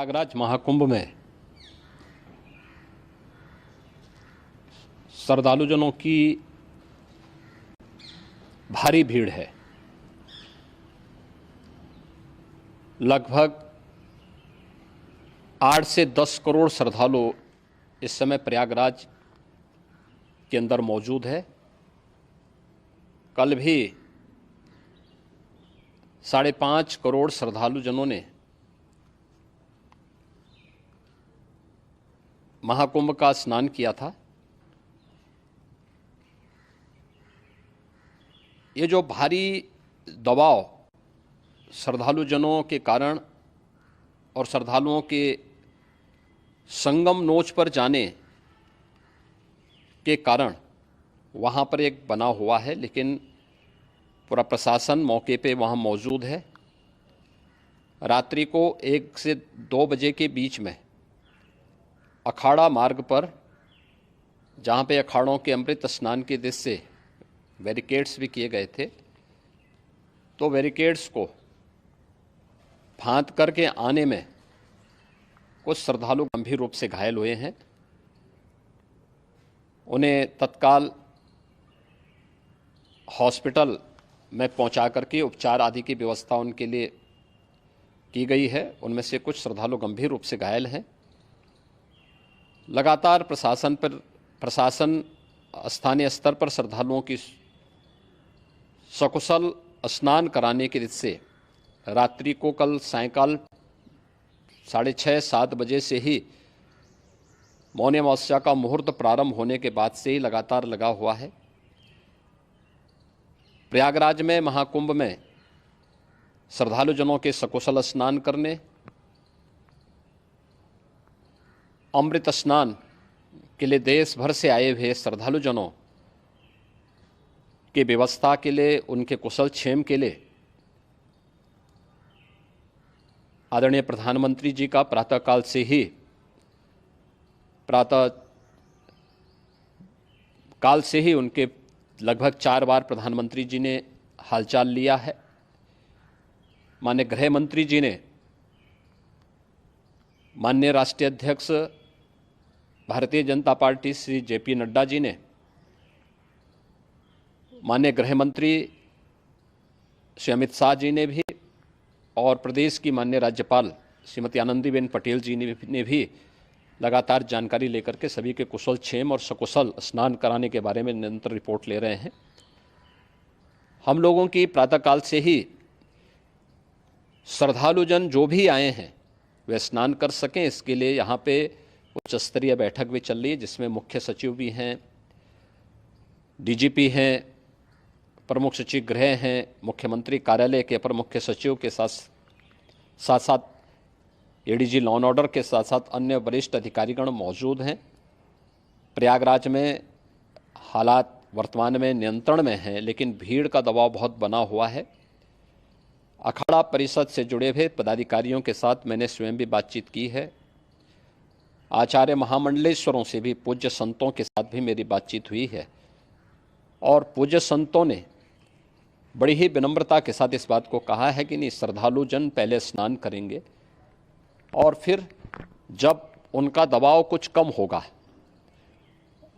प्रयागराज महाकुंभ में श्रद्धालुजनों की भारी भीड़ है। लगभग 8 से 10 करोड़ श्रद्धालु इस समय प्रयागराज के अंदर मौजूद है। कल भी 5.5 करोड़ श्रद्धालुजनों ने महाकुंभ का स्नान किया था। ये जो भारी दबाव श्रद्धालुजनों के कारण और श्रद्धालुओं के संगम नोच पर जाने के कारण वहाँ पर एक बना हुआ है, लेकिन पूरा प्रशासन मौके पे वहाँ मौजूद है। रात्रि को 1 से 2 बजे के बीच में अखाड़ा मार्ग पर, जहाँ पे अखाड़ों के अमृत स्नान के दृश्य से बैरिकेड्स भी किए गए थे, तो बैरिकेड्स को फांद करके आने में कुछ श्रद्धालु गंभीर रूप से घायल हुए हैं। उन्हें तत्काल हॉस्पिटल में पहुंचा करके उपचार आदि की व्यवस्था उनके लिए की गई है। उनमें से कुछ श्रद्धालु गंभीर रूप से घायल हैं। लगातार प्रशासन स्थानीय स्तर पर श्रद्धालुओं की सकुशल स्नान कराने के दृष्टि से रात्रि को कल सायंकाल 6:30-7 बजे से ही मौनी अमावस्या का मुहूर्त प्रारंभ होने के बाद से ही लगातार लगा हुआ है। प्रयागराज में महाकुंभ में श्रद्धालुजनों के सकुशल स्नान करने, अमृत स्नान के लिए देश भर से आए हुए श्रद्धालुजनों की व्यवस्था के लिए, उनके कुशल क्षेम के लिए आदरणीय प्रधानमंत्री जी का प्रातःकाल से ही उनके लगभग 4 बार प्रधानमंत्री जी ने हालचाल लिया है। माननीय गृह मंत्री जी ने, माननीय राष्ट्रीय अध्यक्ष भारतीय जनता पार्टी श्री JP नड्डा जी ने, माननीय गृह मंत्री श्री अमित शाह जी ने भी, और प्रदेश की माननीय राज्यपाल श्रीमती आनंदीबेन पटेल जी ने भी लगातार जानकारी लेकर के सभी के कुशल क्षेम और सकुशल स्नान कराने के बारे में निरंतर रिपोर्ट ले रहे हैं। हम लोगों की प्रातःकाल से ही श्रद्धालुजन जो भी आए हैं वे स्नान कर सकें, इसके लिए यहाँ पे उच्च स्तरीय बैठक भी चल रही है, जिसमें मुख्य सचिव भी हैं, DGP हैं, प्रमुख सचिव गृह हैं, मुख्यमंत्री कार्यालय के अपर मुख्य सचिव के साथ ADG लॉ एंड ऑर्डर के साथ साथ अन्य वरिष्ठ अधिकारीगण मौजूद हैं। प्रयागराज में हालात वर्तमान में नियंत्रण में हैं, लेकिन भीड़ का दबाव बहुत बना हुआ है। अखाड़ा परिषद से जुड़े हुए पदाधिकारियों के साथ मैंने स्वयं भी बातचीत की है। आचार्य महामंडलेश्वरों से भी, पूज्य संतों के साथ भी मेरी बातचीत हुई है, और पूज्य संतों ने बड़ी ही विनम्रता के साथ इस बात को कहा है कि नहीं, श्रद्धालु जन पहले स्नान करेंगे और फिर जब उनका दबाव कुछ कम होगा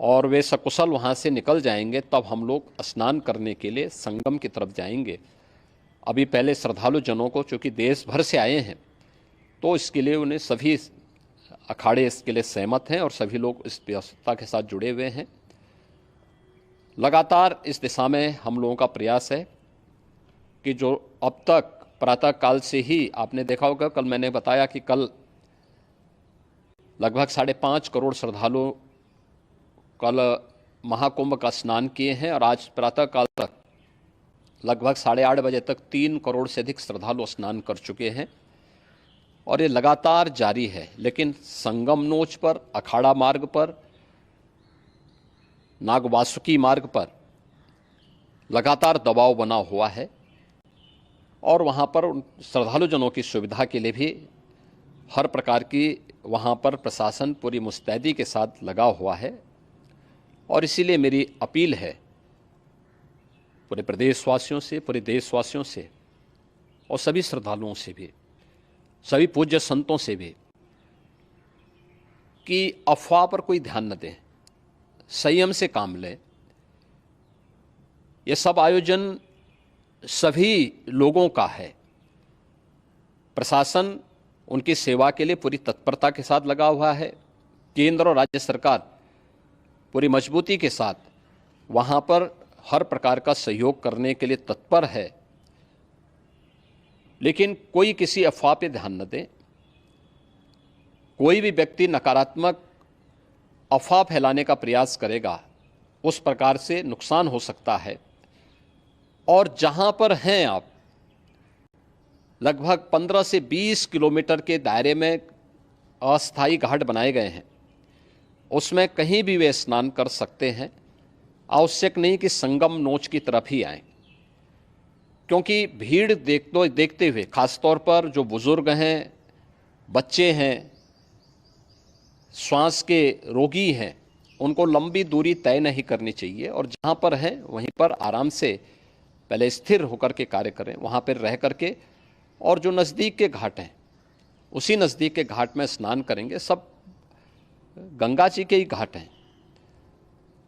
और वे सकुशल वहाँ से निकल जाएंगे, तब हम लोग स्नान करने के लिए संगम की तरफ जाएंगे। अभी पहले श्रद्धालु जनों को, चूँकि देश भर से आए हैं, तो इसके लिए उन्हें सभी अखाड़े इसके लिए सहमत हैं और सभी लोग इस व्यवस्था के साथ जुड़े हुए हैं। लगातार इस दिशा में हम लोगों का प्रयास है कि जो अब तक प्रातःकाल से ही आपने देखा होगा, कल मैंने बताया कि कल लगभग 5.5 करोड़ श्रद्धालु कल महाकुंभ का स्नान किए हैं, और आज प्रातःकाल तक लगभग 8:30 बजे तक 3 करोड़ से अधिक श्रद्धालु स्नान कर चुके हैं, और ये लगातार जारी है। लेकिन संगम नोच पर, अखाड़ा मार्ग पर, नागवासुकी मार्ग पर लगातार दबाव बना हुआ है, और वहाँ पर श्रद्धालुजनों की सुविधा के लिए भी हर प्रकार की वहाँ पर प्रशासन पूरी मुस्तैदी के साथ लगा हुआ है। और इसीलिए मेरी अपील है पूरे प्रदेशवासियों से, पूरे देशवासियों से और सभी श्रद्धालुओं से भी, सभी पूज्य संतों से भी कि अफवाह पर कोई ध्यान न दें, संयम से काम लें। ये सब आयोजन सभी लोगों का है। प्रशासन उनकी सेवा के लिए पूरी तत्परता के साथ लगा हुआ है। केंद्र और राज्य सरकार पूरी मजबूती के साथ वहाँ पर हर प्रकार का सहयोग करने के लिए तत्पर है। लेकिन कोई किसी अफवाह पे ध्यान न दें। कोई भी व्यक्ति नकारात्मक अफवाह फैलाने का प्रयास करेगा, उस प्रकार से नुकसान हो सकता है। और जहाँ पर हैं आप, लगभग 15 से 20 किलोमीटर के दायरे में अस्थायी घाट बनाए गए हैं, उसमें कहीं भी वे स्नान कर सकते हैं। आवश्यक नहीं कि संगम नोच की तरफ ही आएं, क्योंकि भीड़ देखते हुए खासतौर पर जो बुजुर्ग हैं, बच्चे हैं, श्वास के रोगी हैं, उनको लंबी दूरी तय नहीं करनी चाहिए। और जहाँ पर हैं वहीं पर आराम से पहले स्थिर होकर के कार्य करें, वहाँ पर रह करके। और जो नज़दीक के घाट हैं, उसी नज़दीक के घाट में स्नान करेंगे। सब गंगा जी के ही घाट हैं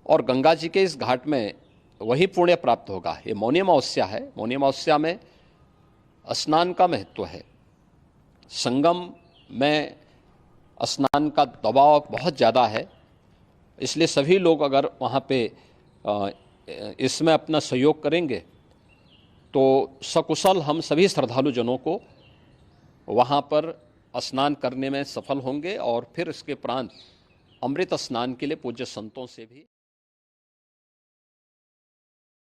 और गंगा जी के इस घाट में वही पुण्य प्राप्त होगा। ये मौनी अमावस्या है। मौनी अमावस्या में स्नान का महत्व है। संगम में स्नान का दबाव बहुत ज़्यादा है, इसलिए सभी लोग अगर वहाँ पे इसमें अपना सहयोग करेंगे तो सकुशल हम सभी श्रद्धालु जनों को वहाँ पर स्नान करने में सफल होंगे। और फिर इसके उपरांत अमृत स्नान के लिए पूज्य संतों से भी